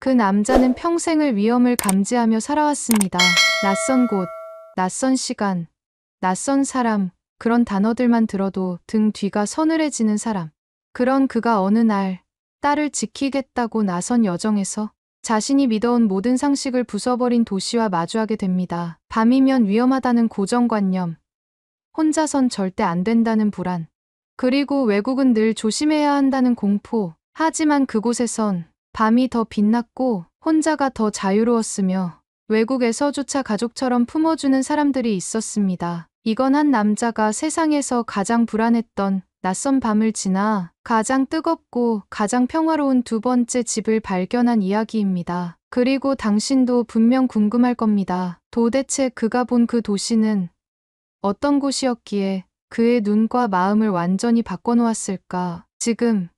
그 남자는 평생을 위험을 감지하며 살아왔습니다. 낯선 곳, 낯선 시간, 낯선 사람, 그런 단어들만 들어도 등 뒤가 서늘해지는 사람. 그런 그가 어느 날 딸을 지키겠다고 나선 여정에서 자신이 믿어온 모든 상식을 부숴버린 도시와 마주하게 됩니다. 밤이면 위험하다는 고정관념, 혼자선 절대 안 된다는 불안, 그리고 외국은 늘 조심해야 한다는 공포. 하지만 그곳에선 밤이 더 빛났고 혼자가 더 자유로웠으며 외국에서조차 가족처럼 품어주는 사람들이 있었습니다. 이건 한 남자가 세상에서 가장 불안했던 낯선 밤을 지나 가장 뜨겁고 가장 평화로운 두 번째 집을 발견한 이야기입니다. 그리고 당신도 분명 궁금할 겁니다. 도대체 그가 본 그 도시는 어떤 곳이었기에 그의 눈과 마음을 완전히 바꿔놓았을까? 지금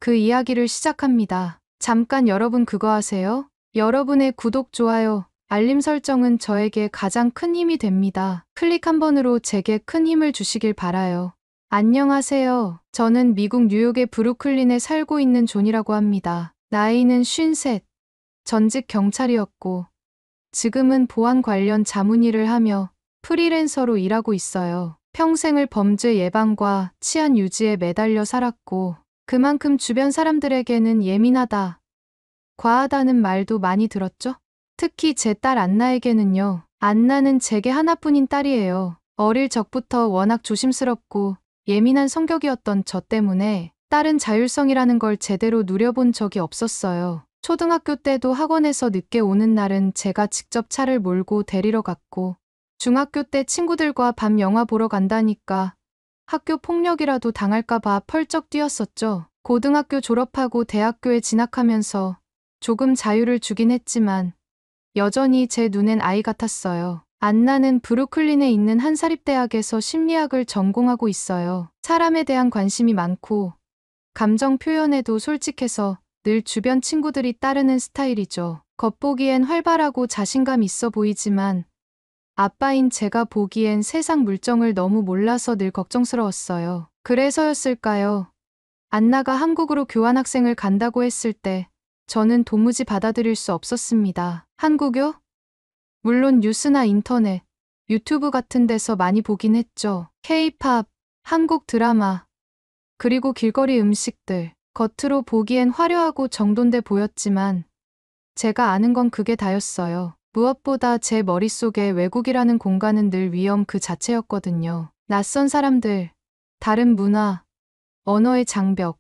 그 이야기를 시작합니다. 잠깐 여러분 그거 아세요? 여러분의 구독, 좋아요, 알림 설정은 저에게 가장 큰 힘이 됩니다. 클릭 한 번으로 제게 큰 힘을 주시길 바라요. 안녕하세요. 저는 미국 뉴욕의 브루클린에 살고 있는 존이라고 합니다. 나이는 53, 전직 경찰이었고 지금은 보안 관련 자문일을 하며 프리랜서로 일하고 있어요. 평생을 범죄 예방과 치안 유지에 매달려 살았고 그만큼 주변 사람들에게는 예민하다, 과하다는 말도 많이 들었죠? 특히 제 딸 안나에게는요. 안나는 제게 하나뿐인 딸이에요. 어릴 적부터 워낙 조심스럽고 예민한 성격이었던 저 때문에 딸은 자율성이라는 걸 제대로 누려본 적이 없었어요. 초등학교 때도 학원에서 늦게 오는 날은 제가 직접 차를 몰고 데리러 갔고, 중학교 때 친구들과 밤 영화 보러 간다니까 학교 폭력이라도 당할까봐 펄쩍 뛰었었죠. 고등학교 졸업하고 대학교에 진학하면서 조금 자유를 주긴 했지만 여전히 제 눈엔 아이 같았어요. 안나는 브루클린에 있는 한 사립대학에서 심리학을 전공하고 있어요. 사람에 대한 관심이 많고 감정 표현에도 솔직해서 늘 주변 친구들이 따르는 스타일이죠. 겉보기엔 활발하고 자신감 있어 보이지만 아빠인 제가 보기엔 세상 물정을 너무 몰라서 늘 걱정스러웠어요. 그래서였을까요? 안나가 한국으로 교환학생을 간다고 했을 때 저는 도무지 받아들일 수 없었습니다. 한국요? 물론 뉴스나 인터넷, 유튜브 같은 데서 많이 보긴 했죠. K-팝, 한국 드라마, 그리고 길거리 음식들. 겉으로 보기엔 화려하고 정돈돼 보였지만 제가 아는 건 그게 다였어요. 무엇보다 제 머릿속에 외국이라는 공간은 늘 위험 그 자체였거든요. 낯선 사람들, 다른 문화, 언어의 장벽,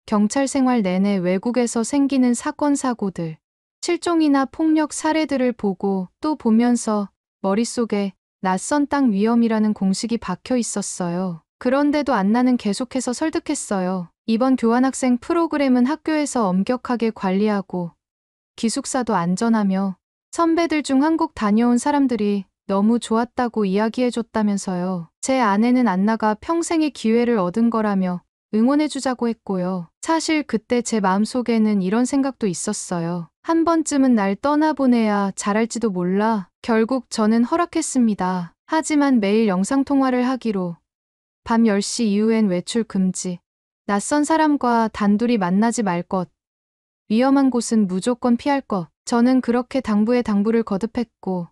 경찰 생활 내내 외국에서 생기는 사건 사고들, 실종이나 폭력 사례들을 보고 또 보면서 머릿속에 낯선 땅 위험이라는 공식이 박혀 있었어요. 그런데도 안나는 계속해서 설득했어요. 이번 교환학생 프로그램은 학교에서 엄격하게 관리하고 기숙사도 안전하며 선배들 중 한국 다녀온 사람들이 너무 좋았다고 이야기해줬다면서요. 제 아내는 안나가 평생의 기회를 얻은 거라며 응원해주자고 했고요. 사실 그때 제 마음속에는 이런 생각도 있었어요. 한 번쯤은 날 떠나보내야 잘할지도 몰라. 결국 저는 허락했습니다. 하지만 매일 영상통화를 하기로, 밤 10시 이후엔 외출 금지, 낯선 사람과 단둘이 만나지 말 것, 위험한 곳은 무조건 피할 것. 저는 그렇게 당부에 당부를 거듭했고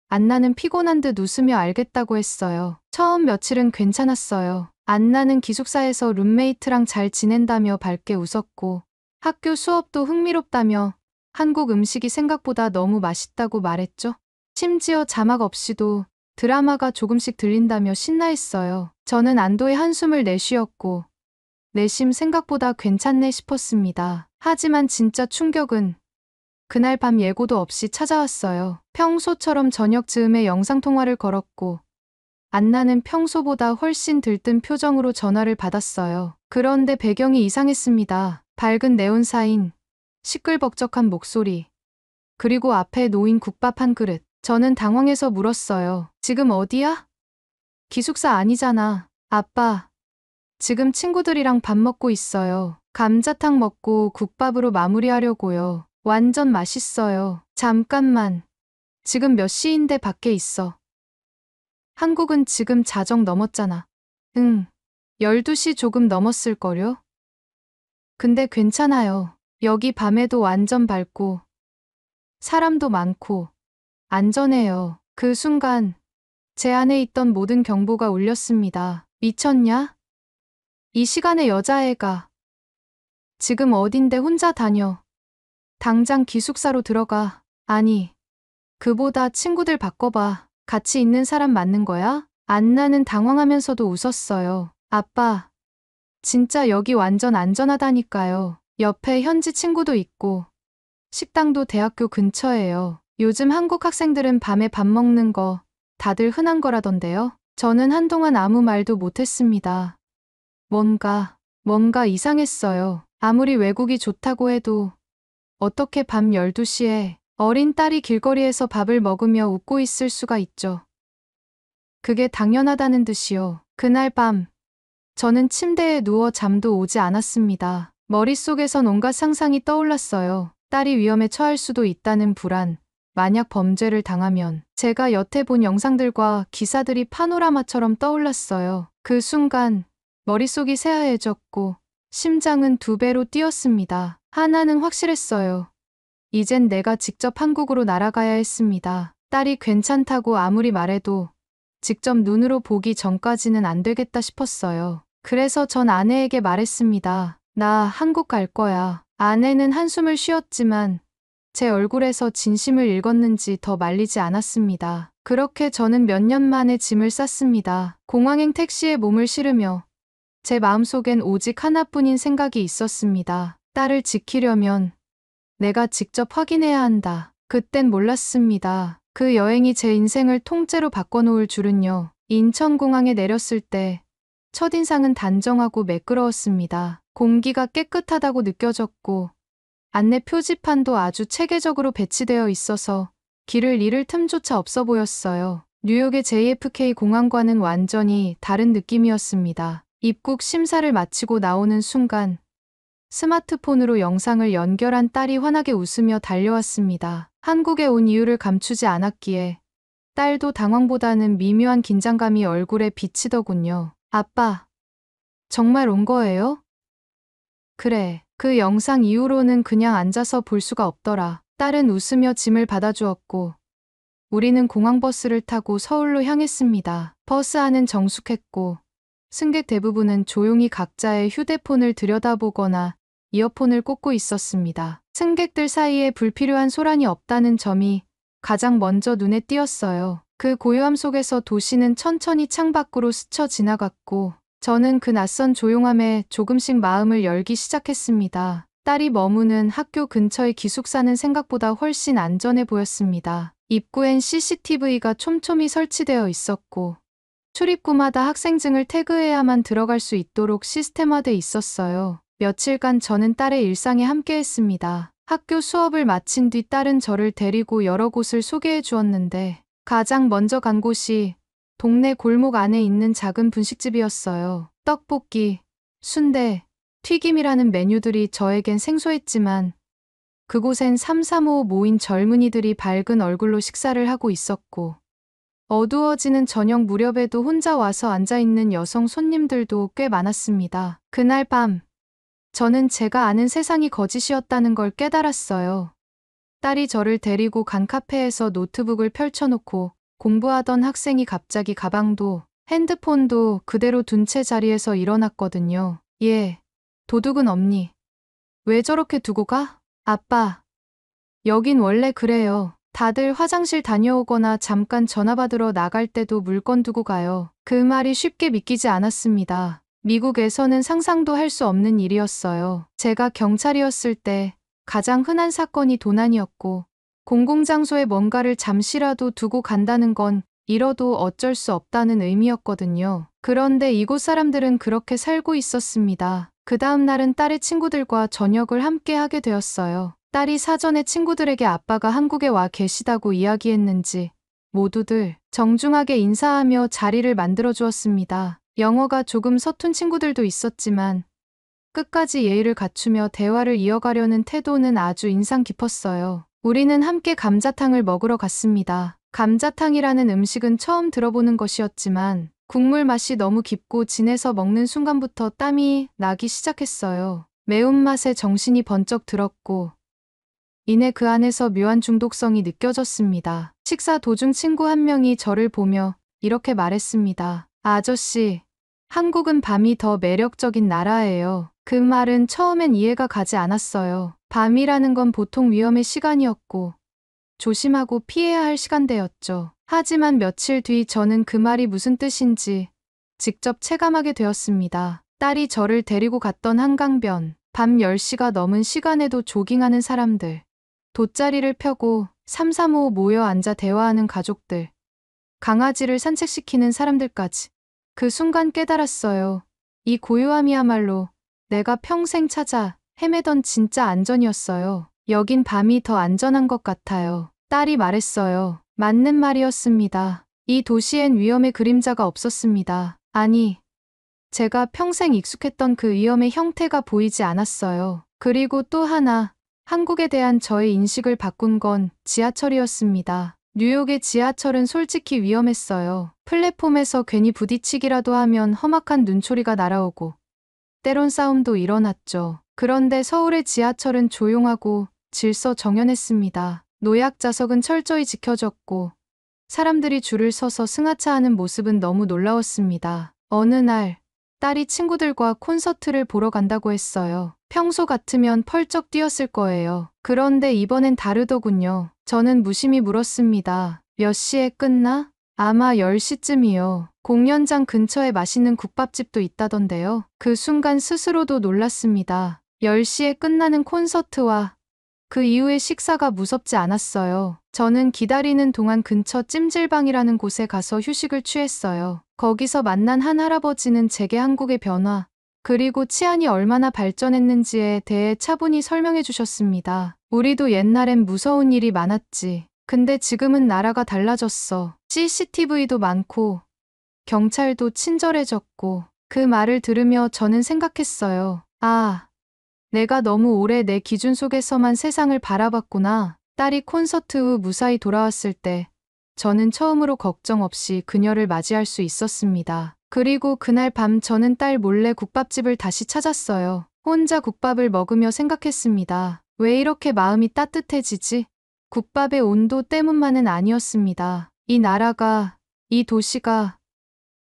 안나는 피곤한 듯 웃으며 알겠다고 했어요. 처음 며칠은 괜찮았어요. 안나는 기숙사에서 룸메이트랑 잘 지낸다며 밝게 웃었고 학교 수업도 흥미롭다며 한국 음식이 생각보다 너무 맛있다고 말했죠. 심지어 자막 없이도 드라마가 조금씩 들린다며 신나했어요. 저는 안도의 한숨을 내쉬었고 내심 생각보다 괜찮네 싶었습니다. 하지만 진짜 충격은 그날 밤 예고도 없이 찾아왔어요. 평소처럼 저녁 즈음에 영상통화를 걸었고 안나는 평소보다 훨씬 들뜬 표정으로 전화를 받았어요. 그런데 배경이 이상했습니다. 밝은 네온사인, 시끌벅적한 목소리, 그리고 앞에 놓인 국밥 한 그릇. 저는 당황해서 물었어요. 지금 어디야? 기숙사 아니잖아. 아빠, 지금 친구들이랑 밥 먹고 있어요. 감자탕 먹고 국밥으로 마무리하려고요. 완전 맛있어요. 잠깐만. 지금 몇 시인데 밖에 있어. 한국은 지금 자정 넘었잖아. 응. 12시 조금 넘었을걸요? 근데 괜찮아요. 여기 밤에도 완전 밝고 사람도 많고 안전해요. 그 순간 제 안에 있던 모든 경보가 울렸습니다. 미쳤냐? 이 시간에 여자애가 지금 어딘데 혼자 다녀. 당장 기숙사로 들어가. 아니, 그보다 친구들 바꿔봐. 같이 있는 사람 맞는 거야? 안나는 당황하면서도 웃었어요. 아빠, 진짜 여기 완전 안전하다니까요. 옆에 현지 친구도 있고 식당도 대학교 근처예요. 요즘 한국 학생들은 밤에 밥 먹는 거 다들 흔한 거라던데요. 저는 한동안 아무 말도 못했습니다. 뭔가 이상했어요. 아무리 외국이 좋다고 해도 어떻게 밤 12시에 어린 딸이 길거리에서 밥을 먹으며 웃고 있을 수가 있죠. 그게 당연하다는 듯이요. 그날 밤 저는 침대에 누워 잠도 오지 않았습니다. 머릿속에선 온갖 상상이 떠올랐어요. 딸이 위험에 처할 수도 있다는 불안, 만약 범죄를 당하면 제가 여태 본 영상들과 기사들이 파노라마처럼 떠올랐어요. 그 순간 머릿속이 새하얘졌고 심장은 2배로 뛰었습니다. 하나는 확실했어요. 이젠 내가 직접 한국으로 날아가야 했습니다. 딸이 괜찮다고 아무리 말해도 직접 눈으로 보기 전까지는 안 되겠다 싶었어요. 그래서 전 아내에게 말했습니다. 나 한국 갈 거야. 아내는 한숨을 쉬었지만 제 얼굴에서 진심을 읽었는지 더 말리지 않았습니다. 그렇게 저는 몇 년 만에 짐을 쌌습니다. 공항행 택시에 몸을 실으며 제 마음속엔 오직 하나뿐인 생각이 있었습니다. 딸을 지키려면 내가 직접 확인해야 한다. 그땐 몰랐습니다. 그 여행이 제 인생을 통째로 바꿔놓을 줄은요. 인천공항에 내렸을 때 첫인상은 단정하고 매끄러웠습니다. 공기가 깨끗하다고 느껴졌고 안내 표지판도 아주 체계적으로 배치되어 있어서 길을 잃을 틈조차 없어 보였어요. 뉴욕의 JFK 공항과는 완전히 다른 느낌이었습니다. 입국 심사를 마치고 나오는 순간 스마트폰으로 영상을 연결한 딸이 환하게 웃으며 달려왔습니다. 한국에 온 이유를 감추지 않았기에 딸도 당황보다는 미묘한 긴장감이 얼굴에 비치더군요. 아빠, 정말 온 거예요? 그래, 그 영상 이후로는 그냥 앉아서 볼 수가 없더라. 딸은 웃으며 짐을 받아주었고 우리는 공항버스를 타고 서울로 향했습니다. 버스 안은 정숙했고 승객 대부분은 조용히 각자의 휴대폰을 들여다보거나 이어폰을 꽂고 있었습니다. 승객들 사이에 불필요한 소란이 없다는 점이 가장 먼저 눈에 띄었어요. 그 고요함 속에서 도시는 천천히 창밖으로 스쳐 지나갔고 저는 그 낯선 조용함에 조금씩 마음을 열기 시작했습니다. 딸이 머무는 학교 근처의 기숙사는 생각보다 훨씬 안전해 보였습니다. 입구엔 CCTV가 촘촘히 설치되어 있었고 출입구마다 학생증을 태그해야만 들어갈 수 있도록 시스템화돼 있었어요. 며칠간 저는 딸의 일상에 함께했습니다. 학교 수업을 마친 뒤 딸은 저를 데리고 여러 곳을 소개해 주었는데 가장 먼저 간 곳이 동네 골목 안에 있는 작은 분식집이었어요. 떡볶이, 순대, 튀김이라는 메뉴들이 저에겐 생소했지만 그곳엔 삼삼오오 모인 젊은이들이 밝은 얼굴로 식사를 하고 있었고 어두워지는 저녁 무렵에도 혼자 와서 앉아있는 여성 손님들도 꽤 많았습니다. 그날 밤 저는 제가 아는 세상이 거짓이었다는 걸 깨달았어요. 딸이 저를 데리고 간 카페에서 노트북을 펼쳐놓고 공부하던 학생이 갑자기 가방도 핸드폰도 그대로 둔 채 자리에서 일어났거든요. 얘, 도둑은 없니? 왜 저렇게 두고 가? 아빠, 여긴 원래 그래요. 다들 화장실 다녀오거나 잠깐 전화 받으러 나갈 때도 물건 두고 가요. 그 말이 쉽게 믿기지 않았습니다. 미국에서는 상상도 할 수 없는 일이었어요. 제가 경찰이었을 때 가장 흔한 사건이 도난이었고 공공장소에 뭔가를 잠시라도 두고 간다는 건 잃어도 어쩔 수 없다는 의미였거든요. 그런데 이곳 사람들은 그렇게 살고 있었습니다. 그 다음 날은 딸의 친구들과 저녁을 함께 하게 되었어요. 딸이 사전에 친구들에게 아빠가 한국에 와 계시다고 이야기했는지 모두들 정중하게 인사하며 자리를 만들어 주었습니다. 영어가 조금 서툰 친구들도 있었지만 끝까지 예의를 갖추며 대화를 이어가려는 태도는 아주 인상 깊었어요. 우리는 함께 감자탕을 먹으러 갔습니다. 감자탕이라는 음식은 처음 들어보는 것이었지만 국물 맛이 너무 깊고 진해서 먹는 순간부터 땀이 나기 시작했어요. 매운맛에 정신이 번쩍 들었고 이내 그 안에서 묘한 중독성이 느껴졌습니다. 식사 도중 친구 한 명이 저를 보며 이렇게 말했습니다. 아저씨, 한국은 밤이 더 매력적인 나라예요. 그 말은 처음엔 이해가 가지 않았어요. 밤이라는 건 보통 위험의 시간이었고 조심하고 피해야 할 시간대였죠. 하지만 며칠 뒤 저는 그 말이 무슨 뜻인지 직접 체감하게 되었습니다. 딸이 저를 데리고 갔던 한강변, 밤 10시가 넘은 시간에도 조깅하는 사람들, 돗자리를 펴고 삼삼오오 모여 앉아 대화하는 가족들, 강아지를 산책시키는 사람들까지. 그 순간 깨달았어요. 이 고요함이야말로 내가 평생 찾아 헤매던 진짜 안전이었어요. 여긴 밤이 더 안전한 것 같아요. 딸이 말했어요. 맞는 말이었습니다. 이 도시엔 위험의 그림자가 없었습니다. 아니, 제가 평생 익숙했던 그 위험의 형태가 보이지 않았어요. 그리고 또 하나, 한국에 대한 저의 인식을 바꾼 건 지하철이었습니다. 뉴욕의 지하철은 솔직히 위험했어요. 플랫폼에서 괜히 부딪히기라도 하면 험악한 눈초리가 날아오고 때론 싸움도 일어났죠. 그런데 서울의 지하철은 조용하고 질서 정연했습니다. 노약 좌석은 철저히 지켜졌고 사람들이 줄을 서서 승하차하는 모습은 너무 놀라웠습니다. 어느 날 딸이 친구들과 콘서트를 보러 간다고 했어요. 평소 같으면 펄쩍 뛰었을 거예요. 그런데 이번엔 다르더군요. 저는 무심히 물었습니다. 몇 시에 끝나? 아마 10시쯤이요. 공연장 근처에 맛있는 국밥집도 있다던데요. 그 순간 스스로도 놀랐습니다. 10시에 끝나는 콘서트와 그 이후의 식사가 무섭지 않았어요. 저는 기다리는 동안 근처 찜질방이라는 곳에 가서 휴식을 취했어요. 거기서 만난 한 할아버지는 제게 한국의 변화, 그리고 치안이 얼마나 발전했는지에 대해 차분히 설명해 주셨습니다. 우리도 옛날엔 무서운 일이 많았지. 근데 지금은 나라가 달라졌어. CCTV도 많고 경찰도 친절해졌고. 그 말을 들으며 저는 생각했어요. 아, 내가 너무 오래 내 기준 속에서만 세상을 바라봤구나. 딸이 콘서트 후 무사히 돌아왔을 때 저는 처음으로 걱정 없이 그녀를 맞이할 수 있었습니다. 그리고 그날 밤 저는 딸 몰래 국밥집을 다시 찾았어요. 혼자 국밥을 먹으며 생각했습니다. 왜 이렇게 마음이 따뜻해지지? 국밥의 온도 때문만은 아니었습니다. 이 나라가, 이 도시가,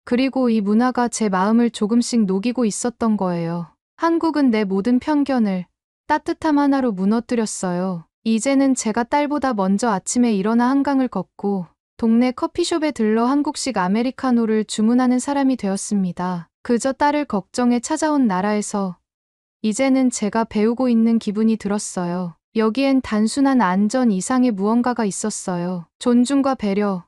그리고 이 문화가 제 마음을 조금씩 녹이고 있었던 거예요. 한국은 내 모든 편견을 따뜻함 하나로 무너뜨렸어요. 이제는 제가 딸보다 먼저 아침에 일어나 한강을 걷고 동네 커피숍에 들러 한국식 아메리카노를 주문하는 사람이 되었습니다. 그저 딸을 걱정해 찾아온 나라에서 이제는 제가 배우고 있는 기분이 들었어요. 여기엔 단순한 안전 이상의 무언가가 있었어요. 존중과 배려,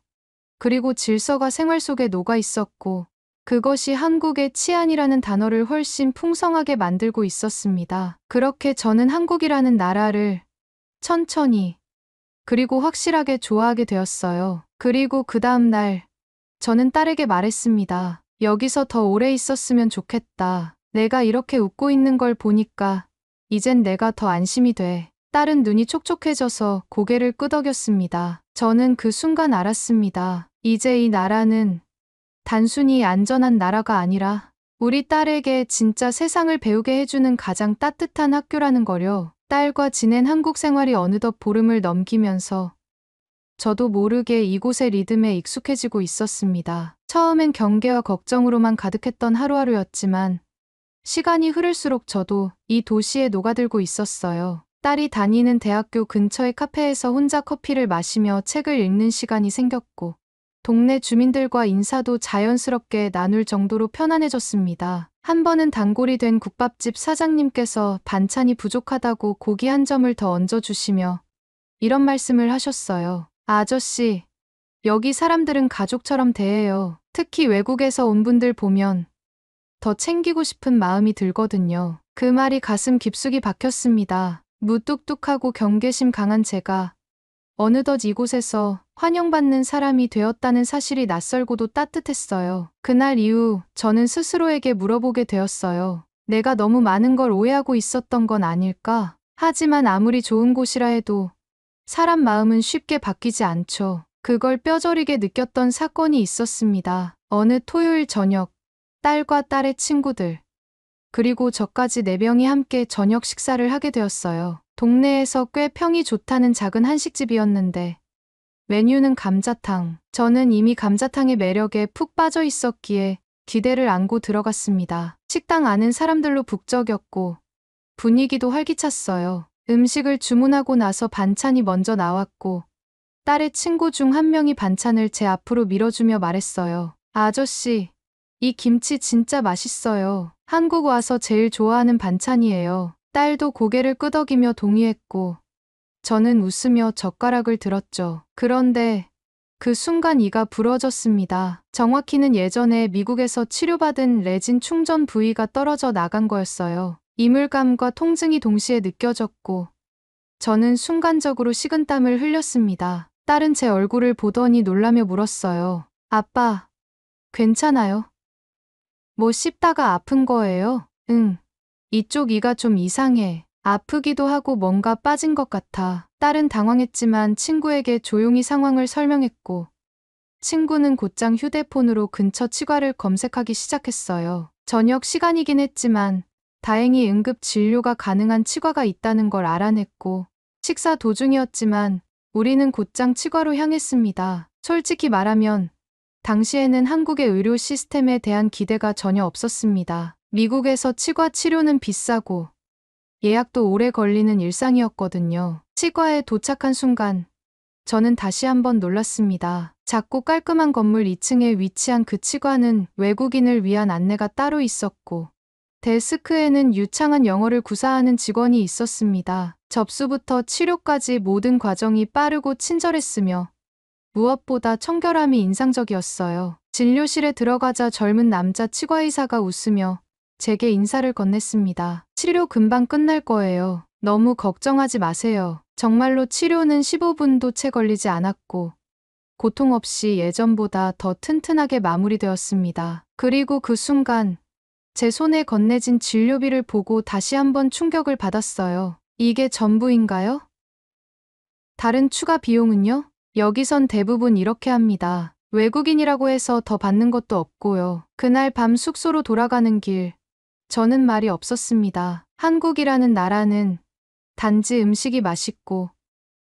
그리고 질서가 생활 속에 녹아 있었고 그것이 한국의 치안이라는 단어를 훨씬 풍성하게 만들고 있었습니다. 그렇게 저는 한국이라는 나라를 천천히 그리고 확실하게 좋아하게 되었어요. 그리고 그 다음 날 저는 딸에게 말했습니다. 여기서 더 오래 있었으면 좋겠다. 내가 이렇게 웃고 있는 걸 보니까 이젠 내가 더 안심이 돼. 딸은 눈이 촉촉해져서 고개를 끄덕였습니다. 저는 그 순간 알았습니다. 이제 이 나라는 단순히 안전한 나라가 아니라 우리 딸에게 진짜 세상을 배우게 해주는 가장 따뜻한 학교라는 거려. 딸과 지낸 한국 생활이 어느덧 보름을 넘기면서 저도 모르게 이곳의 리듬에 익숙해지고 있었습니다. 처음엔 경계와 걱정으로만 가득했던 하루하루였지만 시간이 흐를수록 저도 이 도시에 녹아들고 있었어요. 딸이 다니는 대학교 근처의 카페에서 혼자 커피를 마시며 책을 읽는 시간이 생겼고 동네 주민들과 인사도 자연스럽게 나눌 정도로 편안해졌습니다. 한 번은 단골이 된 국밥집 사장님께서 반찬이 부족하다고 고기 한 점을 더 얹어주시며 이런 말씀을 하셨어요. 아저씨, 여기 사람들은 가족처럼 대해요. 특히 외국에서 온 분들 보면 더 챙기고 싶은 마음이 들거든요. 그 말이 가슴 깊숙이 박혔습니다. 무뚝뚝하고 경계심 강한 제가 어느덧 이곳에서 환영받는 사람이 되었다는 사실이 낯설고도 따뜻했어요. 그날 이후 저는 스스로에게 물어보게 되었어요. 내가 너무 많은 걸 오해하고 있었던 건 아닐까? 하지만 아무리 좋은 곳이라 해도 사람 마음은 쉽게 바뀌지 않죠. 그걸 뼈저리게 느꼈던 사건이 있었습니다. 어느 토요일 저녁, 딸과 딸의 친구들, 그리고 저까지 4명이 함께 저녁 식사를 하게 되었어요. 동네에서 꽤 평이 좋다는 작은 한식집이었는데 메뉴는 감자탕. 저는 이미 감자탕의 매력에 푹 빠져 있었기에 기대를 안고 들어갔습니다. 식당 안은 사람들로 북적였고 분위기도 활기찼어요. 음식을 주문하고 나서 반찬이 먼저 나왔고 딸의 친구 중 한 명이 반찬을 제 앞으로 밀어주며 말했어요. 아저씨, 이 김치 진짜 맛있어요. 한국 와서 제일 좋아하는 반찬이에요. 딸도 고개를 끄덕이며 동의했고 저는 웃으며 젓가락을 들었죠. 그런데 그 순간 이가 부러졌습니다. 정확히는 예전에 미국에서 치료받은 레진 충전 부위가 떨어져 나간 거였어요. 이물감과 통증이 동시에 느껴졌고 저는 순간적으로 식은땀을 흘렸습니다. 딸은 제 얼굴을 보더니 놀라며 물었어요. 아빠, 괜찮아요? 뭐 씹다가 아픈 거예요? 응. 이쪽 이가 좀 이상해. 아프기도 하고 뭔가 빠진 것 같아. 딸은 당황했지만 친구에게 조용히 상황을 설명했고 친구는 곧장 휴대폰으로 근처 치과를 검색하기 시작했어요. 저녁 시간이긴 했지만 다행히 응급 진료가 가능한 치과가 있다는 걸 알아냈고 식사 도중이었지만 우리는 곧장 치과로 향했습니다. 솔직히 말하면 당시에는 한국의 의료 시스템에 대한 기대가 전혀 없었습니다. 미국에서 치과 치료는 비싸고 예약도 오래 걸리는 일상이었거든요. 치과에 도착한 순간 저는 다시 한번 놀랐습니다. 작고 깔끔한 건물 2층에 위치한 그 치과는 외국인을 위한 안내가 따로 있었고 데스크에는 유창한 영어를 구사하는 직원이 있었습니다. 접수부터 치료까지 모든 과정이 빠르고 친절했으며 무엇보다 청결함이 인상적이었어요. 진료실에 들어가자 젊은 남자 치과의사가 웃으며 제게 인사를 건넸습니다. 치료 금방 끝날 거예요. 너무 걱정하지 마세요. 정말로 치료는 15분도 채 걸리지 않았고 고통 없이 예전보다 더 튼튼하게 마무리되었습니다. 그리고 그 순간 제 손에 건네진 진료비를 보고 다시 한번 충격을 받았어요. 이게 전부인가요? 다른 추가 비용은요? 여기선 대부분 이렇게 합니다. 외국인이라고 해서 더 받는 것도 없고요. 그날 밤 숙소로 돌아가는 길, 저는 말이 없었습니다. 한국이라는 나라는 단지 음식이 맛있고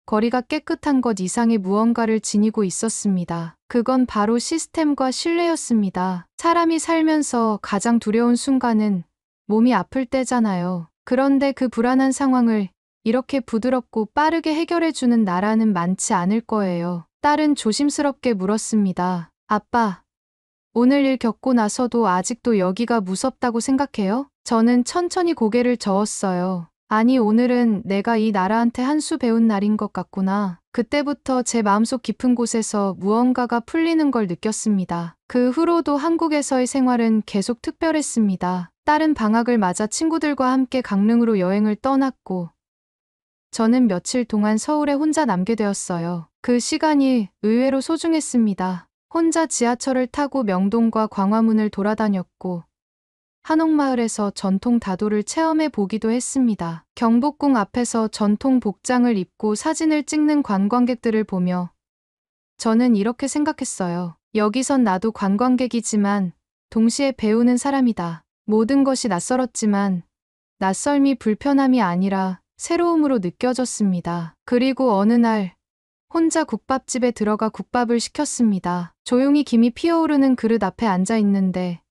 거리가 깨끗한 것 이상의 무언가를 지니고 있었습니다. 그건 바로 시스템과 신뢰였습니다. 사람이 살면서 가장 두려운 순간은 몸이 아플 때잖아요. 그런데 그 불안한 상황을 이렇게 부드럽고 빠르게 해결해주는 나라는 많지 않을 거예요. 딸은 조심스럽게 물었습니다. 아빠, 오늘 일 겪고 나서도 아직도 여기가 무섭다고 생각해요? 저는 천천히 고개를 저었어요. 아니, 오늘은 내가 이 나라한테 한 수 배운 날인 것 같구나. 그때부터 제 마음속 깊은 곳에서 무언가가 풀리는 걸 느꼈습니다. 그 후로도 한국에서의 생활은 계속 특별했습니다. 딸은 방학을 맞아 친구들과 함께 강릉으로 여행을 떠났고 저는 며칠 동안 서울에 혼자 남게 되었어요. 그 시간이 의외로 소중했습니다. 혼자 지하철을 타고 명동과 광화문을 돌아다녔고 한옥마을에서 전통 다도를 체험해 보기도 했습니다. 경복궁 앞에서 전통 복장을 입고 사진을 찍는 관광객들을 보며 저는 이렇게 생각했어요. 여기선 나도 관광객이지만 동시에 배우는 사람이다. 모든 것이 낯설었지만 낯설미 불편함이 아니라 새로움으로 느껴졌습니다. 그리고 어느 날 혼자 국밥집에 들어가 국밥을 시켰습니다. 조용히 김이 피어오르는 그릇 앞에 앉아 있는데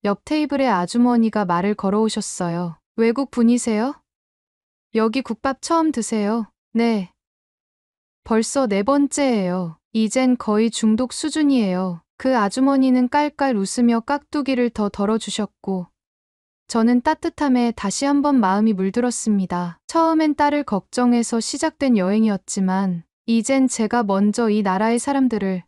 옆 테이블에 아주머니가 말을 걸어오셨어요. 외국 분이세요? 여기 국밥 처음 드세요? 네. 벌써 4번째예요. 이젠 거의 중독 수준이에요. 그 아주머니는 깔깔 웃으며 깍두기를 더 덜어주셨고 저는 따뜻함에 다시 한번 마음이 물들었습니다. 처음엔 딸을 걱정해서 시작된 여행이었지만 이젠 제가 먼저 이 나라의 사람들을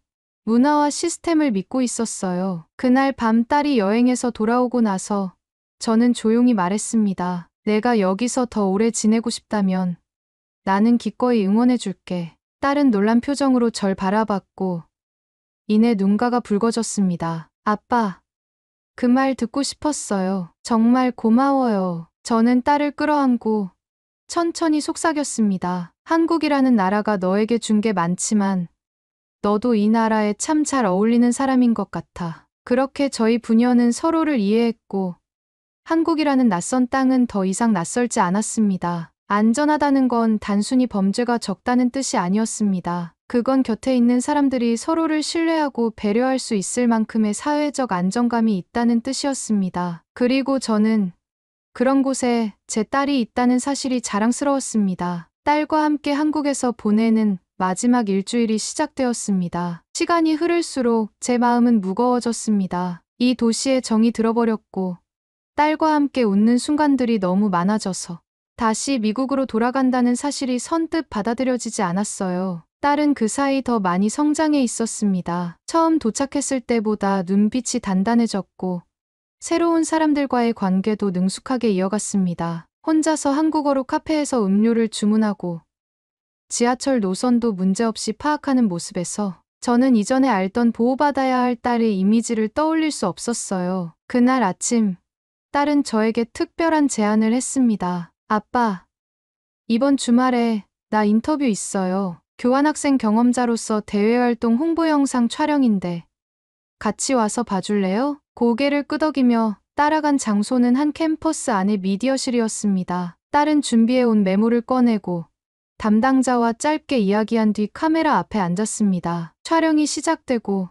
문화와 시스템을 믿고 있었어요. 그날 밤 딸이 여행에서 돌아오고 나서 저는 조용히 말했습니다. 내가 여기서 더 오래 지내고 싶다면 나는 기꺼이 응원해줄게. 딸은 놀란 표정으로 절 바라봤고 이내 눈가가 붉어졌습니다. 아빠, 그 말 듣고 싶었어요. 정말 고마워요. 저는 딸을 끌어안고 천천히 속삭였습니다. 한국이라는 나라가 너에게 준 게 많지만 너도 이 나라에 참 잘 어울리는 사람인 것 같아. 그렇게 저희 부녀는 서로를 이해했고 한국이라는 낯선 땅은 더 이상 낯설지 않았습니다. 안전하다는 건 단순히 범죄가 적다는 뜻이 아니었습니다. 그건 곁에 있는 사람들이 서로를 신뢰하고 배려할 수 있을 만큼의 사회적 안정감이 있다는 뜻이었습니다. 그리고 저는 그런 곳에 제 딸이 있다는 사실이 자랑스러웠습니다. 딸과 함께 한국에서 보내는 마지막 일주일이 시작되었습니다. 시간이 흐를수록 제 마음은 무거워졌습니다. 이 도시에 정이 들어버렸고 딸과 함께 웃는 순간들이 너무 많아져서 다시 미국으로 돌아간다는 사실이 선뜻 받아들여지지 않았어요. 딸은 그 사이 더 많이 성장해 있었습니다. 처음 도착했을 때보다 눈빛이 단단해졌고 새로운 사람들과의 관계도 능숙하게 이어갔습니다. 혼자서 한국어로 카페에서 음료를 주문하고 지하철 노선도 문제없이 파악하는 모습에서 저는 이전에 알던 보호받아야 할 딸의 이미지를 떠올릴 수 없었어요. 그날 아침 딸은 저에게 특별한 제안을 했습니다. 아빠, 이번 주말에 나 인터뷰 있어요. 교환학생 경험자로서 대외활동 홍보 영상 촬영인데 같이 와서 봐줄래요? 고개를 끄덕이며 따라간 장소는 한 캠퍼스 안의 미디어실이었습니다. 딸은 준비해온 메모를 꺼내고 담당자와 짧게 이야기한 뒤 카메라 앞에 앉았습니다. 촬영이 시작되고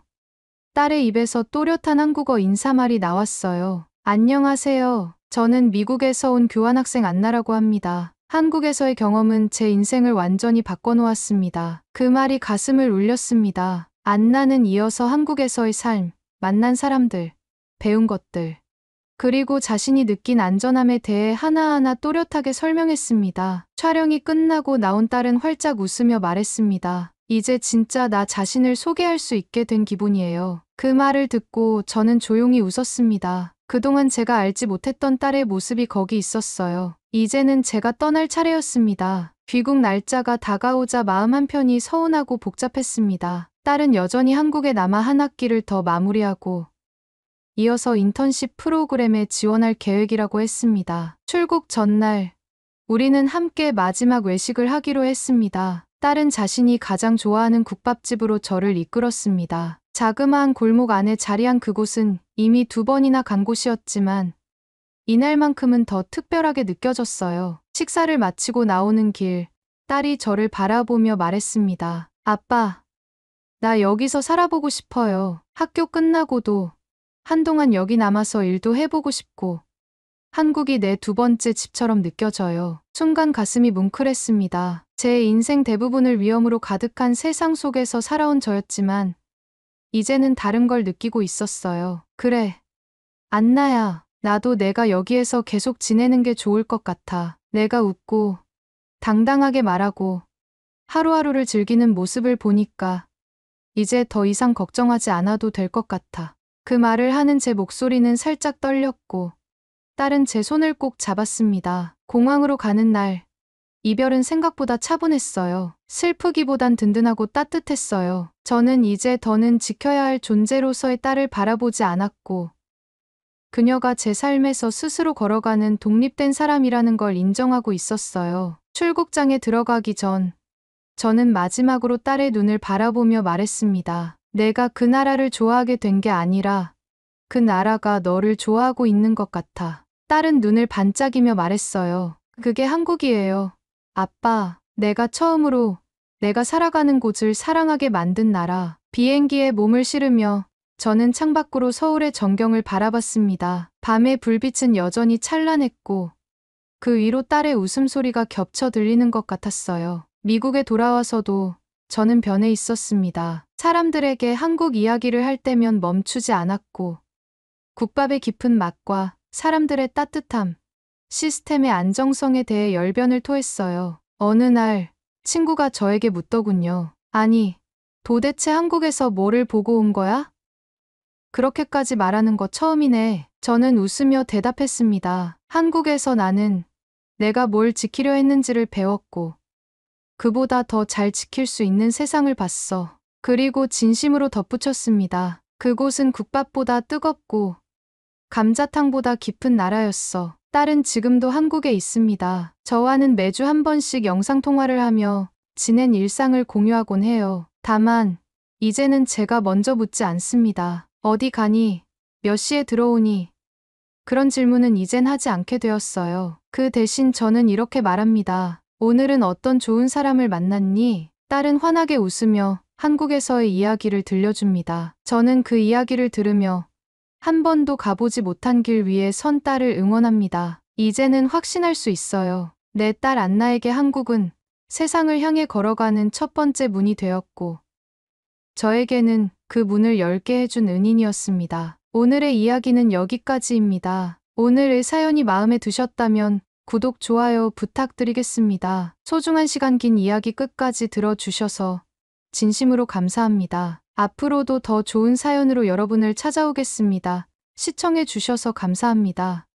딸의 입에서 또렷한 한국어 인사말이 나왔어요. 안녕하세요. 저는 미국에서 온 교환학생 안나라고 합니다. 한국에서의 경험은 제 인생을 완전히 바꿔놓았습니다. 그 말이 가슴을 울렸습니다. 안나는 이어서 한국에서의 삶, 만난 사람들, 배운 것들, 그리고 자신이 느낀 안전함에 대해 하나하나 또렷하게 설명했습니다. 촬영이 끝나고 나온 딸은 활짝 웃으며 말했습니다. 이제 진짜 나 자신을 소개할 수 있게 된 기분이에요. 그 말을 듣고 저는 조용히 웃었습니다. 그동안 제가 알지 못했던 딸의 모습이 거기 있었어요. 이제는 제가 떠날 차례였습니다. 귀국 날짜가 다가오자 마음 한편이 서운하고 복잡했습니다. 딸은 여전히 한국에 남아 한 학기를 더 마무리하고 이어서 인턴십 프로그램에 지원할 계획이라고 했습니다. 출국 전날 우리는 함께 마지막 외식을 하기로 했습니다. 딸은 자신이 가장 좋아하는 국밥집으로 저를 이끌었습니다. 자그마한 골목 안에 자리한 그곳은 이미 2번이나 간 곳이었지만 이날만큼은 더 특별하게 느껴졌어요. 식사를 마치고 나오는 길, 딸이 저를 바라보며 말했습니다. 아빠, 나 여기서 살아보고 싶어요. 학교 끝나고도 한동안 여기 남아서 일도 해보고 싶고 한국이 내 2번째 집처럼 느껴져요. 순간 가슴이 뭉클했습니다. 제 인생 대부분을 위험으로 가득한 세상 속에서 살아온 저였지만 이제는 다른 걸 느끼고 있었어요. 그래, 안나야, 나도 내가 여기에서 계속 지내는 게 좋을 것 같아. 내가 웃고 당당하게 말하고 하루하루를 즐기는 모습을 보니까 이제 더 이상 걱정하지 않아도 될 것 같아. 그 말을 하는 제 목소리는 살짝 떨렸고 딸은 제 손을 꼭 잡았습니다. 공항으로 가는 날, 이별은 생각보다 차분했어요. 슬프기보단 든든하고 따뜻했어요. 저는 이제 더는 지켜야 할 존재로서의 딸을 바라보지 않았고 그녀가 제 삶에서 스스로 걸어가는 독립된 사람이라는 걸 인정하고 있었어요. 출국장에 들어가기 전 저는 마지막으로 딸의 눈을 바라보며 말했습니다. 내가 그 나라를 좋아하게 된 게 아니라 그 나라가 너를 좋아하고 있는 것 같아. 딸은 눈을 반짝이며 말했어요. 그게 한국이에요. 아빠, 내가 처음으로 내가 살아가는 곳을 사랑하게 만든 나라. 비행기에 몸을 실으며 저는 창밖으로 서울의 전경을 바라봤습니다. 밤의 불빛은 여전히 찬란했고 그 위로 딸의 웃음소리가 겹쳐 들리는 것 같았어요. 미국에 돌아와서도 저는 변해 있었습니다. 사람들에게 한국 이야기를 할 때면 멈추지 않았고 국밥의 깊은 맛과 사람들의 따뜻함, 시스템의 안정성에 대해 열변을 토했어요. 어느 날 친구가 저에게 묻더군요. 아니, 도대체 한국에서 뭐를 보고 온 거야? 그렇게까지 말하는 거 처음이네. 저는 웃으며 대답했습니다. 한국에서 나는 내가 뭘 지키려 했는지를 배웠고 그보다 더 잘 지킬 수 있는 세상을 봤어. 그리고 진심으로 덧붙였습니다. 그곳은 국밥보다 뜨겁고 감자탕보다 깊은 나라였어. 딸은 지금도 한국에 있습니다. 저와는 매주 한 번씩 영상통화를 하며 지낸 일상을 공유하곤 해요. 다만 이제는 제가 먼저 묻지 않습니다. 어디 가니? 몇 시에 들어오니? 그런 질문은 이젠 하지 않게 되었어요. 그 대신 저는 이렇게 말합니다. 오늘은 어떤 좋은 사람을 만났니? 딸은 환하게 웃으며 한국에서의 이야기를 들려줍니다. 저는 그 이야기를 들으며 한 번도 가보지 못한 길 위에 선 딸을 응원합니다. 이제는 확신할 수 있어요. 내 딸 안나에게 한국은 세상을 향해 걸어가는 첫 번째 문이 되었고, 저에게는 그 문을 열게 해준 은인이었습니다. 오늘의 이야기는 여기까지입니다. 오늘의 사연이 마음에 드셨다면 구독, 좋아요 부탁드리겠습니다. 소중한 시간 긴 이야기 끝까지 들어주셔서 진심으로 감사합니다. 앞으로도 더 좋은 사연으로 여러분을 찾아오겠습니다. 시청해 주셔서 감사합니다.